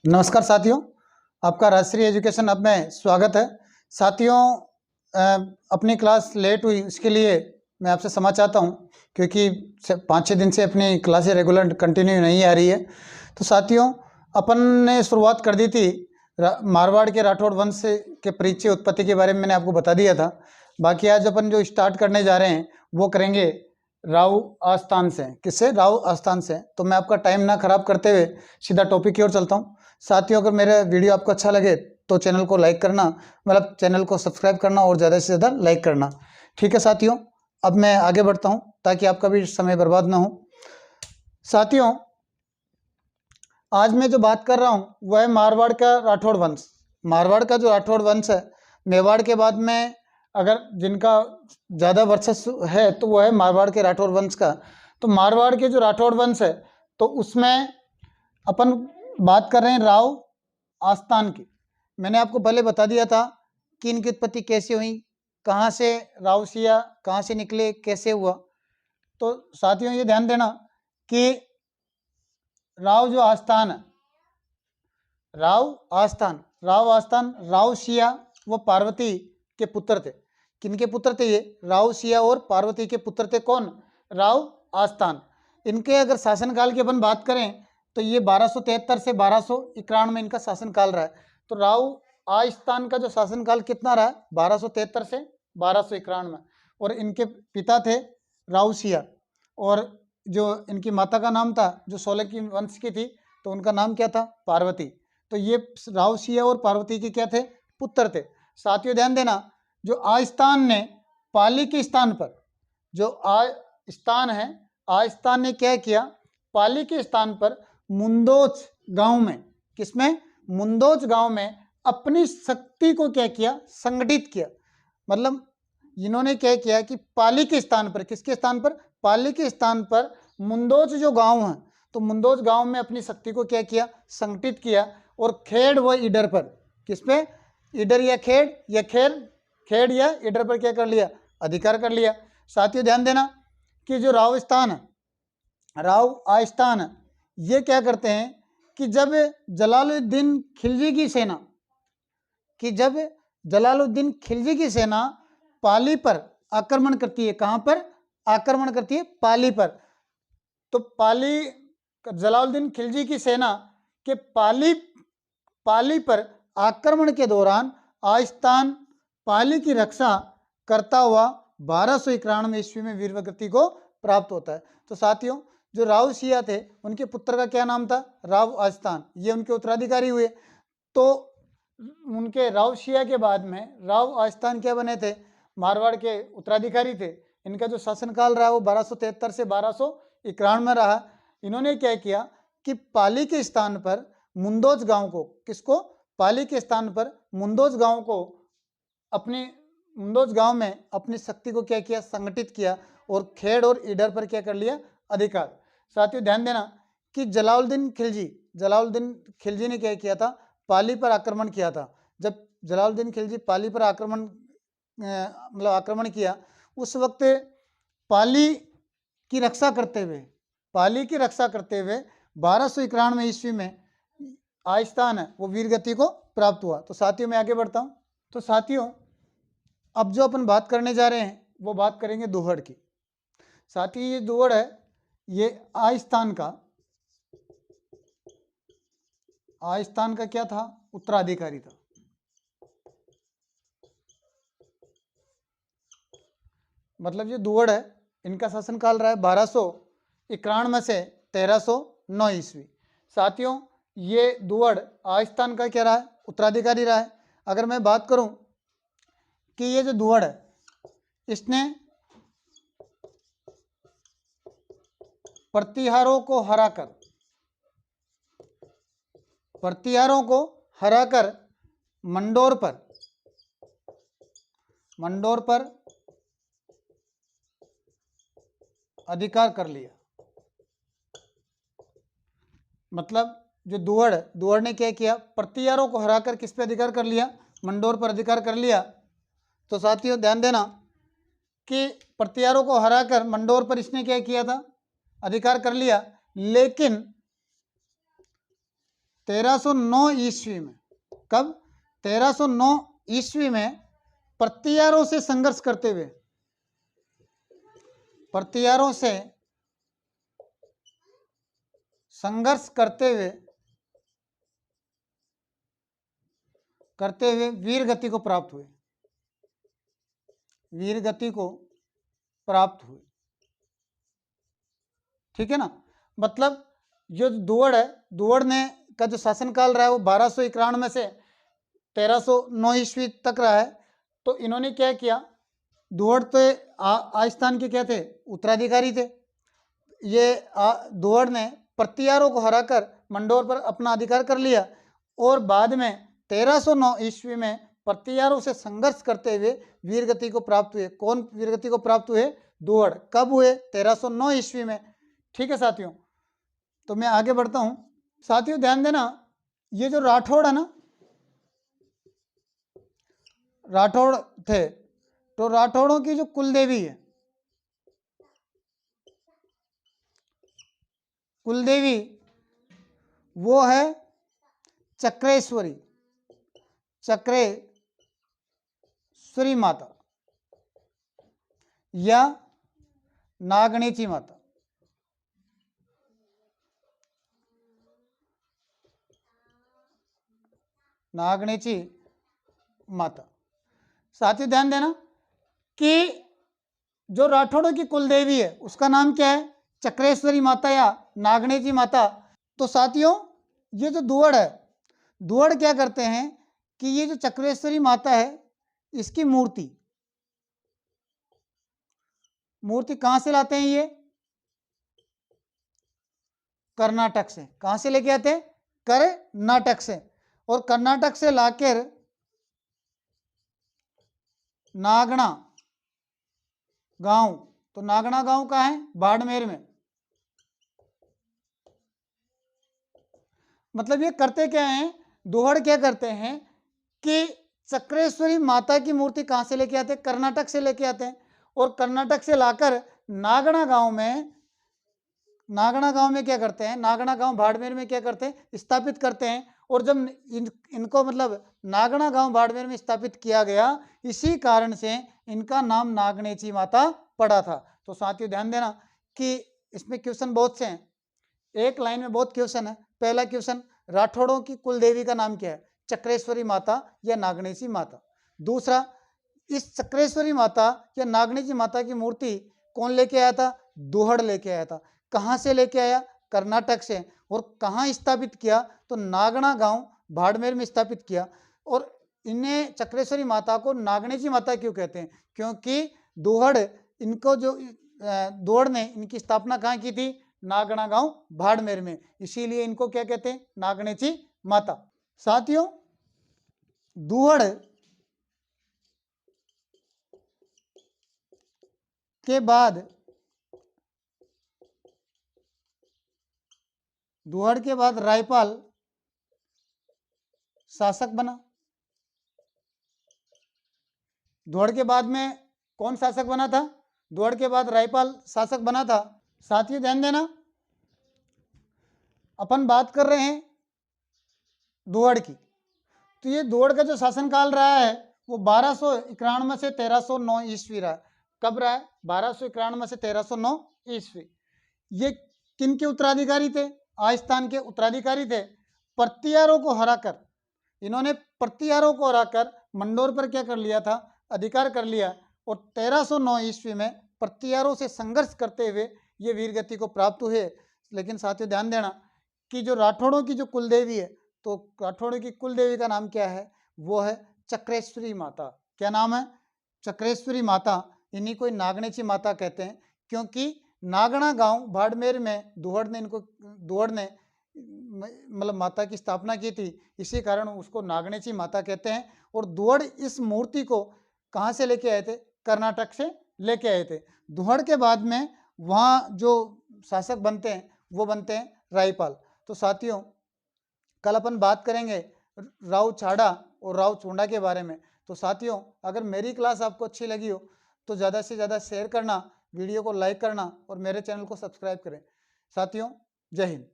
नमस्कार साथियों, आपका राष्ट्रीय एजुकेशन अब में स्वागत है। साथियों, अपनी क्लास लेट हुई उसके लिए मैं आपसे क्षमा चाहता हूँ, क्योंकि 5-6 दिन से अपनी क्लासें रेगुलर कंटिन्यू नहीं आ रही है। तो साथियों, अपन ने शुरुआत कर दी थी मारवाड़ के राठौड़ वंश के परिचय उत्पत्ति के बारे में मैंने आपको बता दिया था। बाकी आज अपन जो स्टार्ट करने जा रहे हैं वो करेंगे राव आस्थान से। किससे? राव आस्थान से। तो मैं आपका टाइम ना खराब करते हुए सीधा टॉपिक की ओर चलता हूँ। साथियों, अगर मेरा वीडियो आपको अच्छा लगे तो चैनल को लाइक करना, मतलब चैनल को सब्सक्राइब करना और ज़्यादा से ज़्यादा लाइक करना। ठीक है साथियों, अब मैं आगे बढ़ता हूँ ताकि आपका भी समय बर्बाद ना हो। साथियों, आज मैं जो बात कर रहा हूँ वह है मारवाड़ का राठौड़ वंश। मारवाड़ का जो राठौड़ वंश है, मेवाड़ के बाद में अगर जिनका ज़्यादा वर्चस्व है तो वह है मारवाड़ के राठौड़ वंश का। तो मारवाड़ के जो राठौड़ वंश है तो उसमें अपन बात कर रहे हैं राव आस्थान की। मैंने आपको पहले बता दिया था कि इनकी उत्पत्ति कैसे हुई, कहाँ से रावसिया कहाँ से निकले, कैसे हुआ। तो साथियों, ये ध्यान देना कि राव जो आस्थान है, राव आस्थान रावसिया वो पार्वती के पुत्र थे। किनके पुत्र थे ये? रावसिया और पार्वती के पुत्र थे। कौन? राव आस्थान। इनके अगर शासनकाल की अपन बात करें तो ये 1273 से 1291 में इनका शासनकाल रहा है। तो राव आस्थान का जो शासनकाल कितना रहा? 1273 से 1291 में। और इनके पिता थे रावसिया, और जो इनकी माता का नाम था, जो सोलंकी वंश की थी, तो उनका नाम क्या था? पार्वती। तो ये रावसिया और पार्वती के क्या थे? पुत्र थे। साथियों ध्यान देना, जो आस्थान ने पाली के स्थान पर, जो आस्थान है, आस्थान ने क्या किया? पाली के स्थान पर मुंदोच गांव में, किसमें? मुंदोच गांव में अपनी शक्ति को क्या किया? संगठित किया। मतलब इन्होंने क्या किया कि पाली के स्थान पर, किसके स्थान पर? पाली के स्थान पर मुंदोच जो गांव है, तो मुंदोच गांव में अपनी शक्ति को क्या किया? संगठित किया। और खेड़ व ईडर पर, किस पे? ईडर या खेड़, या खेड़ या ईडर पर क्या कर लिया? अधिकार कर लिया। साथियों ध्यान देना कि जो रावस्थान है, राव आस्थान है, ये क्या करते हैं कि जब जलालुद्दीन खिलजी की सेना, पाली पर आक्रमण करती है। कहाँ पर आक्रमण करती है? पाली पर। तो जलालुद्दीन खिलजी की सेना के पाली पर आक्रमण के दौरान आस्थान पाली की रक्षा करता हुआ 1291 ईस्वी में वीरगति को प्राप्त होता है। तो साथियों, जो रावसिया थे उनके पुत्र का क्या नाम था? राव आस्थान। ये उनके उत्तराधिकारी हुए। तो उनके रावसिया के बाद में राव आस्थान क्या बने थे? मारवाड़ के उत्तराधिकारी थे। इनका जो शासनकाल रहा वो 1273 से 1291 में रहा। इन्होंने क्या किया कि पाली के स्थान पर मुंदोज गांव को, किसको? पाली के स्थान पर मुंदोज गांव को, मुंदोज गांव में अपनी शक्ति को क्या किया? संगठित किया। और खेड़ और ईडर पर क्या कर लिया? अधिकार। साथियों ध्यान देना कि जलालुद्दीन खिलजी ने क्या किया था? पाली पर आक्रमण किया था। जब जलालुद्दीन खिलजी पाली पर आक्रमण किया, उस वक्त पाली की रक्षा करते हुए 1291 ईस्वी में आस्थान है वो वीरगति को प्राप्त हुआ। तो साथियों मैं आगे बढ़ता हूँ। तो साथियों, अब जो अपन बात करने जा रहे हैं वो बात करेंगे दुहड़ की। साथियों, ये दुहड़ है, ये आस्थान का क्या था? उत्तराधिकारी था। मतलब ये दुहड़ है, इनका शासनकाल रहा है 1291 से 1309 ईस्वी। साथियों, ये दुहड़ आस्थान का क्या रहा है? उत्तराधिकारी रहा है। अगर मैं बात करूं कि ये जो दुहड़ है, इसने प्रतिहारों को हराकर मंडोर पर अधिकार कर लिया। मतलब जो दुहड़ ने क्या किया? प्रतिहारों को हराकर किस पे अधिकार कर लिया? मंडोर पर अधिकार कर लिया। तो साथियों ध्यान देना कि प्रतिहारों को हराकर मंडोर पर इसने क्या किया था? अधिकार कर लिया। लेकिन 1309 ईस्वी में। कब? 1309 ईस्वी में प्रतियारों से संघर्ष करते हुए, प्रतियारों से संघर्ष करते हुए वीर गति को प्राप्त हुए, वीर गति को प्राप्त हुए। ठीक है ना। मतलब जो दुवड़ है, दुवड़ ने का जो शासनकाल रहा है वो 1291 से 1309 ईस्वी तक रहा है। तो इन्होंने क्या किया, दुवड़ तो आस्थान के क्या थे, उत्तराधिकारी थे। ये दुवड़ ने प्रतियारों को हराकर मंडोर पर अपना अधिकार कर लिया और बाद में 1309 ईस्वी में प्रतियारों से संघर्ष करते हुए वीरगति को प्राप्त हुए। कौन वीरगति को प्राप्त हुए? दुवड़। कब हुए? 1309 ईस्वी में। ठीक है साथियों, तो मैं आगे बढ़ता हूं। साथियों ध्यान देना, ये जो राठौड़ है ना, राठौड़ थे, तो राठौड़ों की जो कुलदेवी है, कुलदेवी वो है चक्रेश्वरी, चक्रेश्वरी माता या नागणेची माता। नागणेची माता। साथियों ध्यान देना कि जो राठौड़ों की कुलदेवी है उसका नाम क्या है? चक्रेश्वरी माता या नागणेची माता। तो साथियों ये जो दुवड़ है, दुवड़ क्या करते हैं कि ये जो चक्रेश्वरी माता है इसकी मूर्ति कहां से लाते हैं? ये कर्नाटक से। कहां से लेके आते हैं? कर्नाटक से। और कर्नाटक से लाकर नागणा गांव, तो नागणा गांव कहाँ है? बाड़मेर में। मतलब ये करते क्या हैं, दुहड़ क्या करते हैं कि चक्रेश्वरी माता की मूर्ति कहां से लेके आते हैं? कर्नाटक से लेके आते हैं। और कर्नाटक से लाकर नागणा गांव में क्या करते हैं? नागणा गांव बाड़मेर में क्या करते हैं? स्थापित करते हैं। और जब इनको मतलब नागणा गांव बाड़मेर में स्थापित किया गया, इसी कारण से इनका नाम नागणेची माता पड़ा था। तो साथियों ध्यान देना कि इसमें क्वेश्चन बहुत से हैं, एक लाइन में बहुत क्वेश्चन है। पहला क्वेश्चन, राठौड़ों की कुलदेवी का नाम क्या है? चक्रेश्वरी माता या नागणेची माता। दूसरा, इस चक्रेश्वरी माता या नागणेची माता की मूर्ति कौन लेके आया था? दुहड़ लेके आया था। कहाँ से लेके आया? कर्नाटक से। और कहाँ स्थापित किया? तो नागणा गांव बाड़मेर में स्थापित किया। और इन्हें चक्रेश्वरी माता को नागणेची माता क्यों कहते हैं? क्योंकि दुहड़ इनको जो दुहड़ ने इनकी स्थापना कहाँ की थी? नागणा गांव बाड़मेर में, इसीलिए इनको क्या कहते हैं? नागणेची माता। साथियों दुहड़ के बाद रायपाल शासक बना। दुहड़ के बाद में कौन शासक बना था? दुहड़ के बाद रायपाल शासक बना था। साथियों ध्यान देना, अपन बात कर रहे हैं दुहड़ की। तो ये दुहड़ का जो शासनकाल रहा है वो 1291 से 1309 ईस्वी रहा। कब रहा है? 1291 से 1309 ईस्वी। ये किन के उत्तराधिकारी थे? आस्थान के उत्तराधिकारी थे। प्रतियारों को हराकर, इन्होंने प्रतियारों को हराकर मंडोर पर क्या कर लिया था? अधिकार कर लिया। और 1309 ईस्वी में प्रतियारों से संघर्ष करते हुए ये वीरगति को प्राप्त हुए। लेकिन साथियों ध्यान देना कि जो राठौड़ों की जो कुलदेवी है, तो राठौड़ों की कुलदेवी का नाम क्या है? वो है चक्रेश्वरी माता। क्या नाम है? चक्रेश्वरी माता। इन्हीं को नागणेची माता कहते हैं, क्योंकि नागणा गांव बाड़मेर में दुहड़ ने मतलब माता की स्थापना की थी, इसी कारण उसको नागणेची माता कहते हैं। और दुहड़ इस मूर्ति को कहाँ से लेके आए थे? कर्नाटक से लेके आए थे। दुहड़ के बाद में वहाँ जो शासक बनते हैं वो बनते हैं रायपाल। तो साथियों कल अपन बात करेंगे राव छाड़ा और राव चूंडा के बारे में। तो साथियों अगर मेरी क्लास आपको अच्छी लगी हो तो ज़्यादा से ज़्यादा शेयर करना, वीडियो को लाइक करना और मेरे चैनल को सब्सक्राइब करें। साथियों जय हिंद।